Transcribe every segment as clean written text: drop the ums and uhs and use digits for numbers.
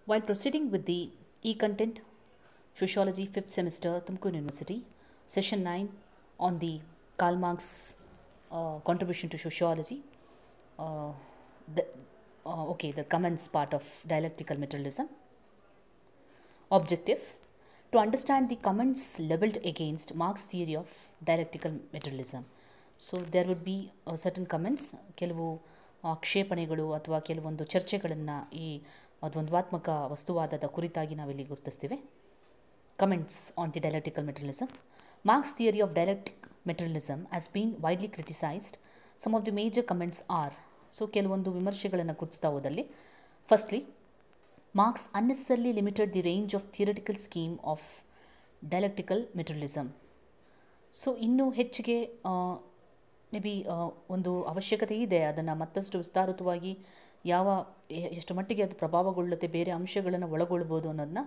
While proceeding with the e-content, Sociology 5th semester, Tumkur University, Session 9 on the Karl Marx contribution to sociology, uh, the, the comments part of dialectical materialism. Objective: to understand the comments leveled against Marx's theory of dialectical materialism. So there would be certain comments, ಕೆಲವು ಆಕ್ಷೇಪಣೆಗಳು ಅಥವಾ ಕೆಲವೊಂದು ಚರ್ಚೆಗಳನ್ನು ಈ ದ್ವಂದ್ವಾತ್ಮಕ ವಸ್ತುವಾದದ ಕುರಿತಾಗಿ ನಾವಿಲ್ಲಿ ಗುರುತಿಸ್ತೀವಿ. Comments on the dialectical materialism. Marx's theory of dialectic materialism has been widely criticized. Some of the major comments are, so ಕೆಲವೊಂದು ವಿಮರ್ಶೆಗಳನ್ನು ಗುರುತಿಸ್ತಾ ಹೋದಲ್ಲಿ, firstly, Marx unnecessarily limited the range of theoretical scheme of dialectical materialism. So ಇನ್ನೂ ಹೆಚ್ಚಿಗೆ may be ಒಂದು ಅವಶ್ಯಕತೆ ಇದೆ, ಅದನ್ನು ಮತ್ತಷ್ಟು ವಿಸ್ತಾರಿತವಾಗಿ ಎಷ್ಟು ಮಟ್ಟಿಗೆ ಅದು ಪ್ರಭಾವಗೊಳ್ಳುತ್ತೆ, ಬೇರೆ ಅಂಶಗಳನ್ನು ಒಳಗೊಳ್ಬೋದು ಅನ್ನೋದನ್ನ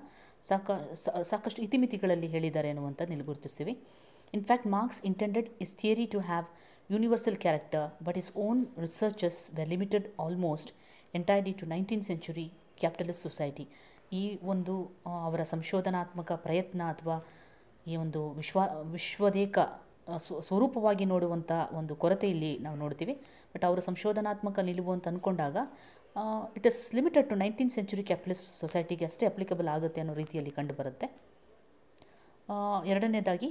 ಸಾಕಷ್ಟು ಇತಿಮಿತಿಗಳಲ್ಲಿ ಹೇಳಿದ್ದಾರೆ ಅನ್ನುವಂಥದ್ದು ಇಲ್ಲಿ ಗುರುತಿಸ್ತೀವಿ. In fact Marx intended his theory to have universal character, but his own researches were limited almost entirely to 19th century capitalist society. ಈ ಒಂದು ಅವರ ಸಂಶೋಧನಾತ್ಮಕ ಪ್ರಯತ್ನ ಅಥವಾ ಈ ಒಂದು ವಿಶ್ವದೇಕ ಸ್ವರೂಪವಾಗಿ ನೋಡುವಂಥ ಒಂದು ಕೊರತೆ ಇಲ್ಲಿ ನಾವು ನೋಡ್ತೀವಿ. ಬಟ್ ಅವರ ಸಂಶೋಧನಾತ್ಮಕ ನಿಲುವು ಅಂತ ಅಂದ್ಕೊಂಡಾಗ it is limited to 19th century capitalist ಸೊಸೈಟಿಗೆ ಅಷ್ಟೇ ಅಪ್ಲಿಕಬಲ್ ಆಗುತ್ತೆ ಅನ್ನೋ ರೀತಿಯಲ್ಲಿ ಕಂಡುಬರುತ್ತೆ. ಎರಡನೇದಾಗಿ,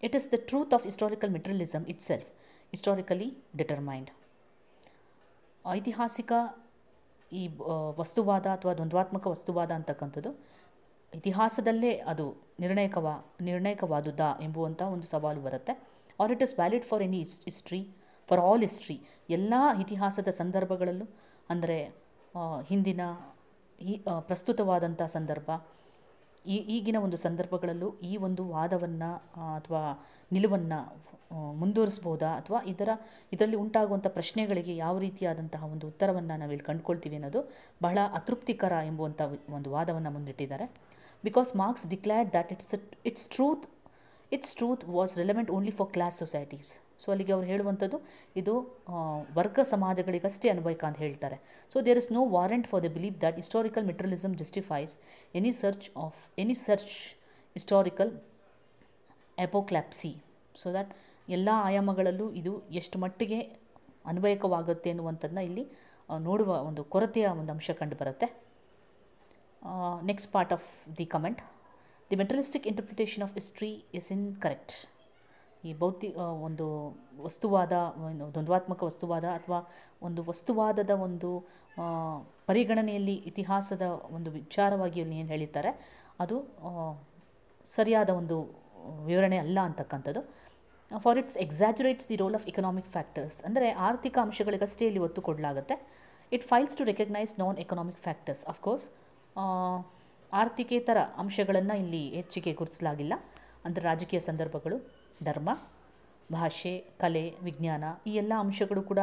it is the truth of historical materialism itself historically determined. ಐತಿಹಾಸಿಕ ಈ ವಸ್ತುವಾದ ಅಥವಾ ದ್ವಂದ್ವಾತ್ಮಕ ವಸ್ತುವಾದ ಅಂತಕ್ಕಂಥದ್ದು ಇತಿಹಾಸದಲ್ಲೇ ಅದು ನಿರ್ಣಾಯಕವಾದುದಾ ಎಂಬುವಂಥ ಒಂದು ಸವಾಲು ಬರುತ್ತೆ. Or it is valid for any history, for all history, ಎಲ್ಲ ಇತಿಹಾಸದ ಸಂದರ್ಭಗಳಲ್ಲೂ, ಅಂದರೆ ಹಿಂದಿನ ಪ್ರಸ್ತುತವಾದಂಥ ಸಂದರ್ಭ, ಈಗಿನ ಒಂದು ಸಂದರ್ಭಗಳಲ್ಲೂ ಈ ಒಂದು ವಾದವನ್ನು ಅಥವಾ ನಿಲುವನ್ನು ಮುಂದುವರಿಸ್ಬೋದಾ, ಅಥವಾ ಇದರಲ್ಲಿ ಉಂಟಾಗುವಂಥ ಪ್ರಶ್ನೆಗಳಿಗೆ ಯಾವ ರೀತಿಯಾದಂತಹ ಒಂದು ಉತ್ತರವನ್ನು ನಾವಿಲ್ಲಿ ಕಂಡುಕೊಳ್ತೀವಿ ಅನ್ನೋದು ಬಹಳ ಅತೃಪ್ತಿಕರ ಎಂಬುವಂಥ ಒಂದು ವಾದವನ್ನು ಮುಂದಿಟ್ಟಿದ್ದಾರೆ. Because Marx declared that its truth was relevant only for class societies. So ಅಲ್ಲಿಗೆ ಅವ್ರು ಹೇಳುವಂಥದ್ದು ಇದು ವರ್ಗ ಸಮಾಜಗಳಿಗಷ್ಟೇ ಅನ್ವಯಿಕ ಅಂತ ಹೇಳ್ತಾರೆ. So there is no warrant for the believe that historical materialism justifies any ಸರ್ಚ್ ಹಿಸ್ಟಾರಿಕಲ್ ಎಪೋಕ್ಲಾಪ್ಸಿ. ಸೊ ದ್ಯಾಟ್ ಎಲ್ಲ ಆಯಾಮಗಳಲ್ಲೂ ಇದು ಎಷ್ಟು ಮಟ್ಟಿಗೆ ಅನ್ವಯಕವಾಗುತ್ತೆ ಅನ್ನುವಂಥದ್ದನ್ನ ಇಲ್ಲಿ ನೋಡುವ ಒಂದು ಕೊರತೆಯ ಒಂದು ಅಂಶ ಕಂಡುಬರುತ್ತೆ. Next part of the comment: the materialistic interpretation of history is incorrect. ಈ ಒಂದು ವಸ್ತುವಾದ, ದ್ವಂದ್ವಾತ್ಮಕ ವಸ್ತುವಾದ ಅಥವಾ ಒಂದು ವಸ್ತುವಾದದ ಒಂದು ಪರಿಗಣನೆಯಲ್ಲಿ ಇತಿಹಾಸದ ಒಂದು ವಿಚಾರವಾಗಿ ಅಲ್ಲಿ ಏನು ಹೇಳಿದ್ದಾರೆ ಅದು ಸರಿಯಾದ ಒಂದು ವಿವರಣೆ ಅಲ್ಲ ಅಂತಕ್ಕಂಥದ್ದು. For its exaggerates the role of economic factors, ಅಂದರೆ ಆರ್ಥಿಕ ಅಂಶಗಳಿಗಷ್ಟೇ ಇಲ್ಲಿ ಒತ್ತು ಕೊಡಲಾಗುತ್ತೆ. It fails to recognise non economic factors. Of course ಆರ್ಥಿಕೇತರ ಅಂಶಗಳನ್ನು ಇಲ್ಲಿ ಹೆಚ್ಚಿಗೆ ಗುರುತಿಸಲಾಗಿಲ್ಲ. ಅಂದರೆ ರಾಜಕೀಯ ಸಂದರ್ಭಗಳು, ಧರ್ಮ, ಭಾಷೆ, ಕಲೆ, ವಿಜ್ಞಾನ, ಈ ಎಲ್ಲ ಅಂಶಗಳು ಕೂಡ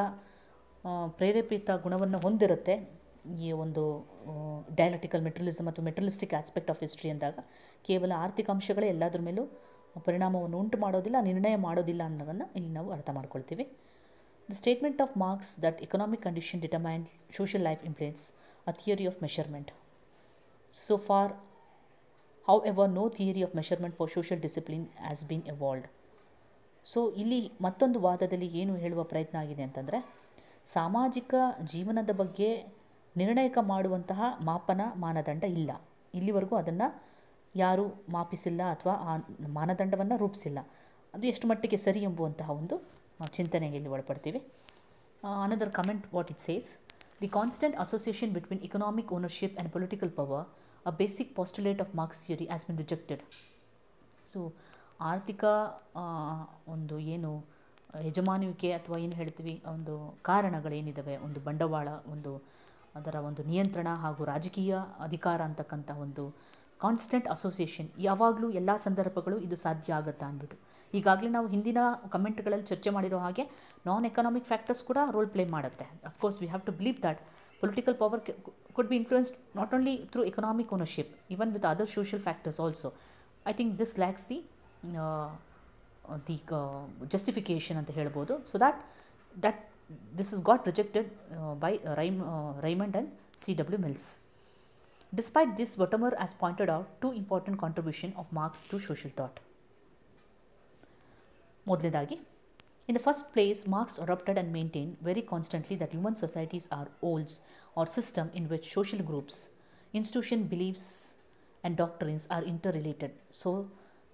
ಪ್ರೇರೇಪಿತ ಗುಣವನ್ನು ಹೊಂದಿರುತ್ತೆ ಈ ಒಂದು ಡಯಾಲೆಕ್ಟಿಕಲ್ ಮೆಟೀರಿಯಲಿಸಮ್ ಮತ್ತು ಮೆಟೀರಿಯಲಿಸ್ಟಿಕ್ ಆಸ್ಪೆಕ್ಟ್ ಆಫ್ ಹಿಸ್ಟ್ರಿ ಅಂದಾಗ. ಕೇವಲ ಆರ್ಥಿಕ ಅಂಶಗಳೇ ಎಲ್ಲದರ ಮೇಲೂ ಪರಿಣಾಮವನ್ನು ಉಂಟು ಮಾಡೋದಿಲ್ಲ, ನಿರ್ಣಯ ಮಾಡೋದಿಲ್ಲ ಅನ್ನೋದನ್ನು ಇಲ್ಲಿ ನಾವು ಅರ್ಥ ಮಾಡ್ಕೊಳ್ತೀವಿ. The statement of Marx that economic condition determine social life implies a theory of measurement. So far, however, no theory of measurement for social discipline has been evolved. So ಇಲ್ಲಿ ಮತ್ತೊಂದು ವಾದದಲ್ಲಿ ಏನು ಹೇಳುವ ಪ್ರಯತ್ನ ಆಗಿದೆ ಅಂತಂದರೆ, ಸಾಮಾಜಿಕ ಜೀವನದ ಬಗ್ಗೆ ನಿರ್ಣಾಯಕ ಮಾಡುವಂತಹ ಮಾನದಂಡ ಇಲ್ಲ, ಇಲ್ಲಿವರೆಗೂ ಅದನ್ನು ಯಾರೂ ಮಾಪಿಸಿಲ್ಲ ಅಥವಾ ಆ ಮಾನದಂಡವನ್ನು ರೂಪಿಸಿಲ್ಲ. ಅದು ಎಷ್ಟು ಮಟ್ಟಿಗೆ ಸರಿ ಎಂಬುವಂತಹ ಒಂದು ಚಿಂತನೆಗೆ ಇಲ್ಲಿ ಒಳಪಡ್ತೀವಿ. Another comment what it says: the constant association between economic ownership and political power, a basic postulate of Marx theory, has been rejected. So ಆರ್ಥಿಕ ಒಂದು ಏನು ಯಜಮಾನುವಿಕೆ ಅಥವಾ ಏನು ಹೇಳ್ತೀವಿ ಒಂದು ಕಾರಣಗಳೇನಿದ್ದಾವೆ, ಒಂದು ಬಂಡವಾಳ, ಅದರ ಒಂದು ನಿಯಂತ್ರಣ ಹಾಗೂ ರಾಜಕೀಯ ಅಧಿಕಾರ ಅಂತಕ್ಕಂಥ ಒಂದು ಕಾನ್ಸ್ಟೆಂಟ್ ಅಸೋಸಿಯೇಷನ್ ಯಾವಾಗಲೂ ಎಲ್ಲ ಸಂದರ್ಭಗಳು ಇದು ಸಾಧ್ಯ ಆಗುತ್ತಾ ಅಂದ್ಬಿಟ್ಟು. ಈಗಾಗಲೇ ನಾವು ಹಿಂದಿನ ಕಮೆಂಟ್ಗಳಲ್ಲಿ ಚರ್ಚೆ ಮಾಡಿರೋ ಹಾಗೆ ನಾನ್ ಎಕನಾಮಿಕ್ ಫ್ಯಾಕ್ಟರ್ಸ್ ಕೂಡ ರೋಲ್ ಪ್ಲೇ ಮಾಡುತ್ತೆ. Of course we have to believe that political power could be influenced not only through economic ownership, even with other social factors also. I think this lacks the justification ಅಂತ ಹೇಳ್ಬೋದು. So that this has got rejected by Raymond and C.W. Mills. Despite this, Wettermer has pointed out two important contributions of Marx to social thought. ಮೊದಲನೇದಾಗಿ, in the first place, Marx adopted and maintained very constantly that human societies are wholes or system in which social groups, institution, beliefs and doctrines are interrelated, so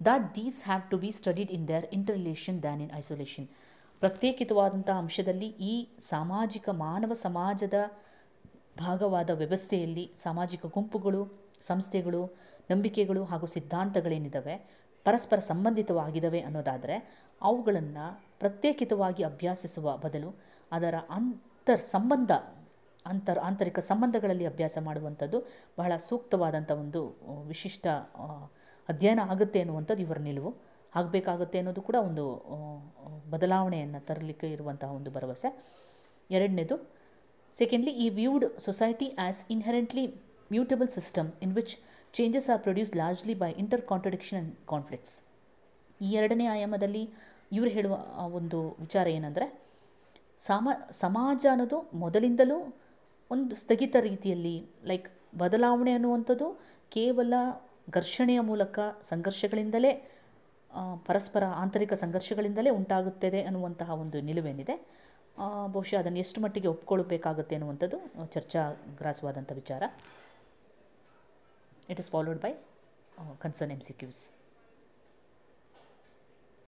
that these have to be studied in their interrelation than in isolation. ಪ್ರತ್ಯೇಕಿತವಾದಂಥ ಅಂಶದಲ್ಲಿ ಈ ಸಾಮಾಜಿಕ ಮಾನವ ಸಮಾಜದ ಭಾಗವಾದ ವ್ಯವಸ್ಥೆಯಲ್ಲಿ ಸಾಮಾಜಿಕ ಗುಂಪುಗಳು, ಸಂಸ್ಥೆಗಳು, ನಂಬಿಕೆಗಳು ಹಾಗೂ ಸಿದ್ಧಾಂತಗಳೇನಿದ್ದಾವೆ ಪರಸ್ಪರ ಸಂಬಂಧಿತವಾಗಿದ್ದಾವೆ ಅನ್ನೋದಾದರೆ ಅವುಗಳನ್ನು ಪ್ರತ್ಯೇಕಿತವಾಗಿ ಅಭ್ಯಾಸಿಸುವ ಬದಲು ಅದರ ಆಂತರಿಕ ಸಂಬಂಧಗಳಲ್ಲಿ ಅಭ್ಯಾಸ ಮಾಡುವಂಥದ್ದು ಬಹಳ ಸೂಕ್ತವಾದಂಥ ಒಂದು ವಿಶಿಷ್ಟ ಅಧ್ಯಯನ ಆಗುತ್ತೆ ಅನ್ನುವಂಥದ್ದು ಇವರ ನಿಲುವು. ಆಗಬೇಕಾಗುತ್ತೆ ಅನ್ನೋದು ಕೂಡ ಒಂದು ಬದಲಾವಣೆಯನ್ನು ತರಲಿಕ್ಕೆ ಇರುವಂತಹ ಒಂದು ಭರವಸೆ. ಎರಡನೇದು, secondly, he viewed society as inherently mutable system in which changes are produced largely by intercontradiction and conflicts. ಈ ಎರಡನೇ ಆಯಾಮದಲ್ಲಿ ಇವರು ಹೇಳುವ ಒಂದು ವಿಚಾರ ಏನಂದರೆ, ಸಮಾಜ ಅನ್ನೋದು ಮೊದಲಿಂದಲೂ ಒಂದು ಸ್ಥಗಿತ ರೀತಿಯಲ್ಲಿ, ಲೈಕ್ ಬದಲಾವಣೆ ಅನ್ನುವಂಥದ್ದು ಕೇವಲ ಘರ್ಷಣೆಯ ಮೂಲಕ ಸಂಘರ್ಷಗಳಿಂದಲೇ, ಪರಸ್ಪರ ಆಂತರಿಕ ಸಂಘರ್ಷಗಳಿಂದಲೇ ಉಂಟಾಗುತ್ತದೆ ಅನ್ನುವಂತಹ ಒಂದು ನಿಲುವೇನಿದೆ, ಬಹುಶಃ ಅದನ್ನು ಎಷ್ಟು ಮಟ್ಟಿಗೆ ಒಪ್ಕೊಳ್ಬೇಕಾಗುತ್ತೆ ಅನ್ನುವಂಥದ್ದು ಚರ್ಚಾಗ್ರಾಸವಾದಂಥ ವಿಚಾರ. It is followed by concern MCQs.